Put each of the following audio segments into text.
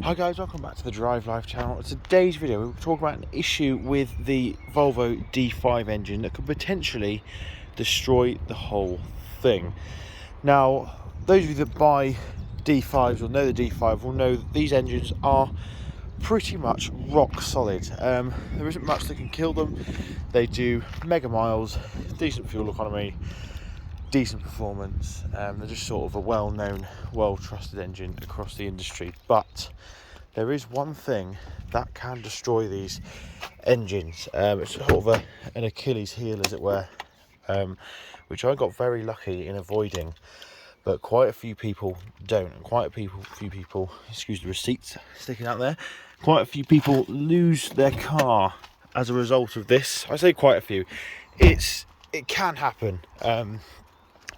Hi guys, welcome back to the Drive Life channel. Today's video we'll talk about an issue with the Volvo D5 engine that could potentially destroy the whole thing. Now, those of you that buy D5s or know the D5 will know that these engines are pretty much rock solid. There isn't much that can kill them. They do mega miles, decent fuel economy, decent performance. They're just sort of a well-known, well-trusted engine across the industry. But there is one thing that can destroy these engines. It's sort of an Achilles heel, as it were, which I got very lucky in avoiding, but quite a few people don't. And quite a few people, excuse the receipts sticking out there, quite a few people lose their car as a result of this. I say quite a few. It can happen.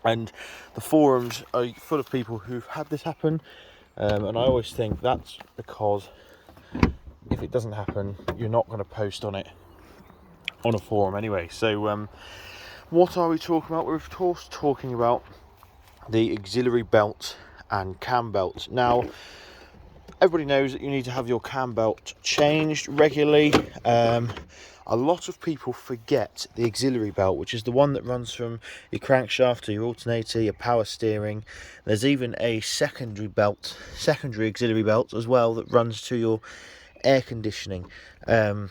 And the forums are full of people who've had this happen, and I always think that's because if it doesn't happen, you're not going to post on it on a forum anyway. So what are we talking about? We're of course talking about the auxiliary belt and cam belt. Now, everybody knows that you need to have your cam belt changed regularly. A lot of people forget the auxiliary belt, which is the one that runs from your crankshaft to your alternator, your power steering. There's even a secondary auxiliary belt as well that runs to your air conditioning. And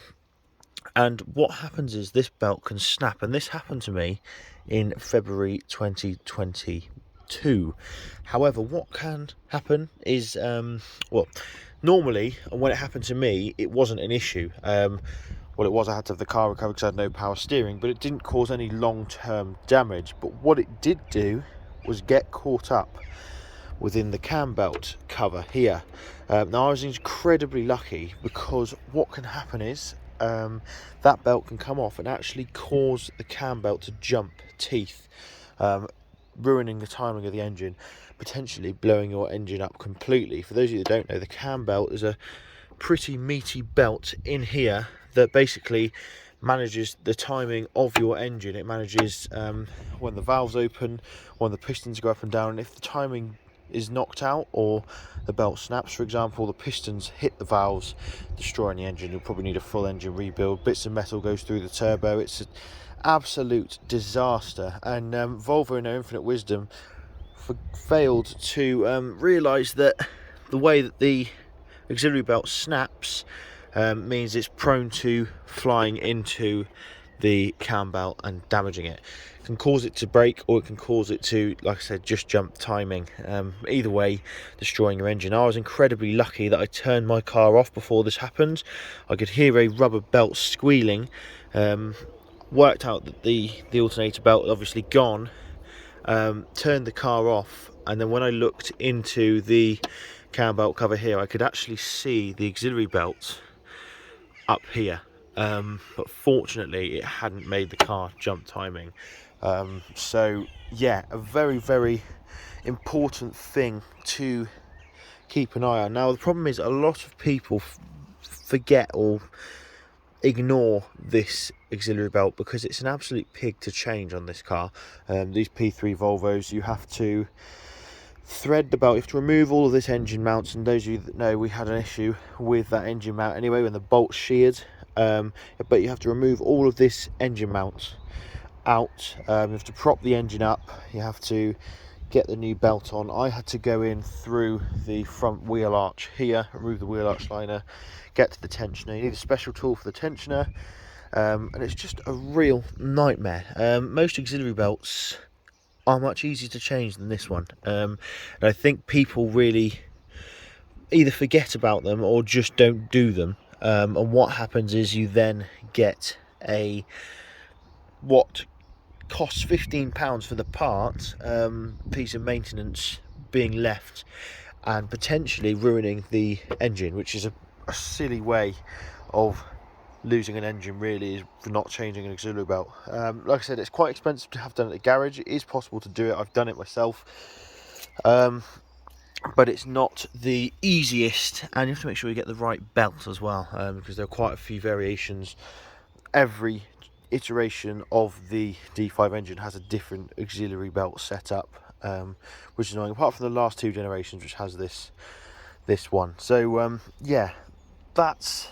what happens is this belt can snap, and this happened to me in February 2022. However, what can happen is, normally, when it happened to me, it wasn't an issue. Well, it was, I had to have the car recovered because I had no power steering, but it didn't cause any long-term damage. But what it did do was get caught up within the cam belt cover here. Now, I was incredibly lucky because what can happen is that belt can come off and actually cause the cam belt to jump teeth, ruining the timing of the engine, potentially blowing your engine up completely. For those of you that don't know, the cam belt is a pretty meaty belt in here that basically manages the timing of your engine. It manages when the valves open, when the pistons go up and down, and if the timing is knocked out or the belt snaps, for example, the pistons hit the valves, destroying the engine. You'll probably need a full engine rebuild. Bits of metal goes through the turbo. It's an absolute disaster, and Volvo, in their infinite wisdom, failed to realise that the way that the auxiliary belt snaps means it's prone to flying into the cam belt and damaging it. It can cause it to break, or it can cause it to, like I said, just jump timing. Either way, destroying your engine. I was incredibly lucky that I turned my car off before this happened. I could hear a rubber belt squealing. Worked out that the alternator belt had obviously gone. Turned the car off, and then when I looked into the cam belt cover here, I could actually see the auxiliary belt up here, but fortunately it hadn't made the car jump timing. So yeah, a very important thing to keep an eye on. Now, the problem is a lot of people forget or ignore this auxiliary belt because it's an absolute pig to change on this car. These P3 Volvos, you have to thread the belt, you have to remove all of this engine mounts, and those of you that know, we had an issue with that engine mount anyway when the bolt's sheared. But you have to remove all of this engine mount out. You have to prop the engine up, you have to get the new belt on. I had to go in through the front wheel arch here, remove the wheel arch liner, get to the tensioner. You need a special tool for the tensioner, and it's just a real nightmare. Most auxiliary belts are much easier to change than this one, and I think people really either forget about them or just don't do them. And what happens is you then get a what costs £15 for the part, piece of maintenance being left and potentially ruining the engine, which is a silly way of losing an engine, really, is for not changing an auxiliary belt. Like I said, it's quite expensive to have done at the garage. It is possible to do it. I've done it myself, but it's not the easiest, and you have to make sure you get the right belt as well, because there are quite a few variations. Every iteration of the D5 engine has a different auxiliary belt setup, which is annoying, apart from the last two generations, which has this this one. So yeah, that's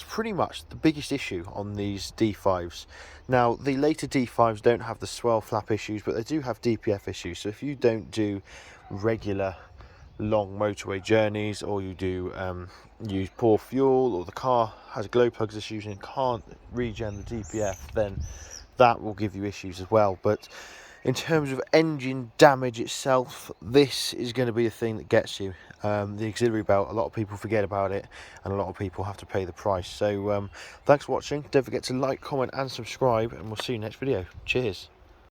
pretty much the biggest issue on these D5s. Now, the later D5s don't have the swell flap issues, but they do have DPF issues. So if you don't do regular long motorway journeys, or you do use poor fuel, or the car has glow plugs issues and can't regen the DPF, then that will give you issues as well. But in terms of engine damage itself, this is going to be the thing that gets you. The auxiliary belt, a lot of people forget about it, and a lot of people have to pay the price. So thanks for watching. Don't forget to like, comment and subscribe, and we'll see you next video. Cheers.